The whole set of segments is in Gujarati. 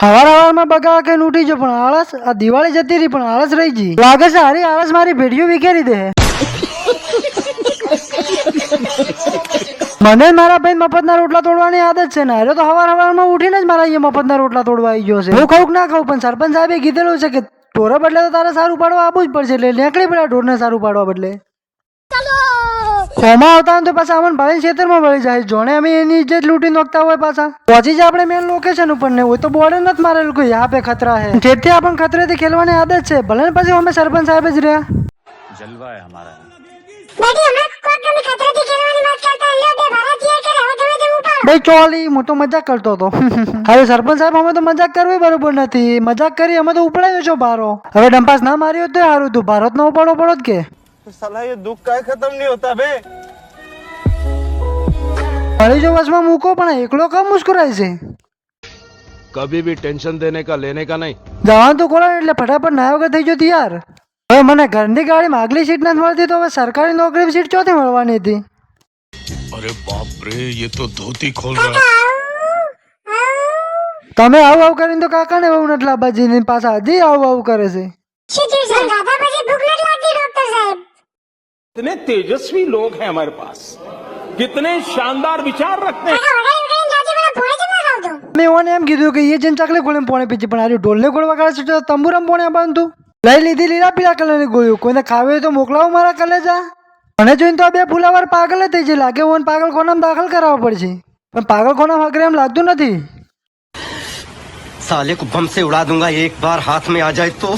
હવારમાં બગા કઈ ઉઠી જો પણ આળસ આ દિવાળી જતી રહી પણ આળસ રહી ગઈ લાગે છે હારી આળસ મારી ભેડિયો વિખેરી દે મને મારા ભાઈ મફતના રોટલા તોડવાની આદત છે ને હારે તો હવારમાં ઉઠીને જ મારા અહીંયા મફતના રોટલા તોડવા આવી ગયો છે હું ખાઉં ના ખાઉં પણ સરપંચ સાહેબે કીધેલું છે કે ઢોરા બદલે તો તારે સારું પાડવા આપવું જ પડશે એટલે નીકળી પડ્યા ઢોરને સારું પાડવા બદલે ખોમાં આવતા હોય તો પાછા અમને ભાઈ ખેતરમાં વળી જાય જોણે અમે એની ઇજ્જત લૂંટી નોખતા હોય પાછા પહોંચી જ આપણે મેન લોકેશન ઉપર ને હોય તો બોર્ડર નથી મારેલું કોઈ યહાં પે ખતરા હે જેથી આપણને ખતરેથી ખેલવાની આદત છે ભલે ને પછી અમે સરપંચ સાહેબ જ રહ્યા जलवा है हमारा ભાઈ ચોલી હું તો મજાક કરતો હતો હવે સરપંચ સાહેબ અમે તો મજાક કરવી બરોબર નથી મજાક કરી અમે તો ઉપડાયો છો બારો હવે ડંપાસ ના માર્યો તો સારું તું ભારત નો ઉપાડો પડો જ કે साला ये दुख का खत्म नहीं होता बे ફરી જો વચમાં મૂકો પણ એકલો કમ મુસ્કુરાય છે कभी भी टेंशन देने का लेने का नहीं જવાનું તો કોણ એટલે ફટાફટ ના વગર થઈ જતી યાર હવે મને ઘરની ગાડીમાં આગલી સીટ નથી મળતી તો હવે સરકારી નોકરી સીટ ચોથી મળવાની હતી अरे बाप रे ये तो धोती खोल रहा है તમે આવું આવું કરીને તો કાકાને બહુ નથી લાભાજી ને પાછા હજી આવું આવું કરે છે कितने तेजस्वी लोग हैं हमारे पास कितने शानदार विचार रखते हैं મેં ઓને એમ કીધું કે એ જઈને ચકલી ગોળીને પોણે પીધી પણ આર્યું ઢોલને ગોળ વગાડે છે તો તંબુરામ પોણે બાંધતું લઈ લીધી લીલા પીળા કલરની ગોળીઓ કોઈને ખાવી હોય તો મોકલાવો મારા કલેજા મને જોઈને તો આ બે ફુલાવાર પાગલ થઈ જાય લાગે ઓન પાગલ કોનામાં દાખલ કરાવવા પડશે પણ પાગલ કોનામાં હગરે એમ લાગતું નથી साले को बम से उड़ा दूंगा एक बार हाथ में आ जाए तो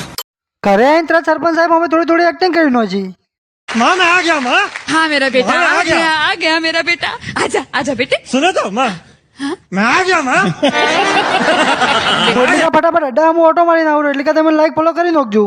ઘરે આવીને તરત સરપંચ સાહેબ અમે થોડી થોડી એક્ટિંગ કરી નો છી माँ मैं आ गया माँ हाँ मेरा बेटा हाँ, आ गया मेरा बेटा आजा आजा बेटे सुनो तो माँ मैं आ गया माँ ફટાફટ અड्डा હું ઓટો મારીને આવું એટલે કે તમે લાઈક ફોલો કરી નાખજો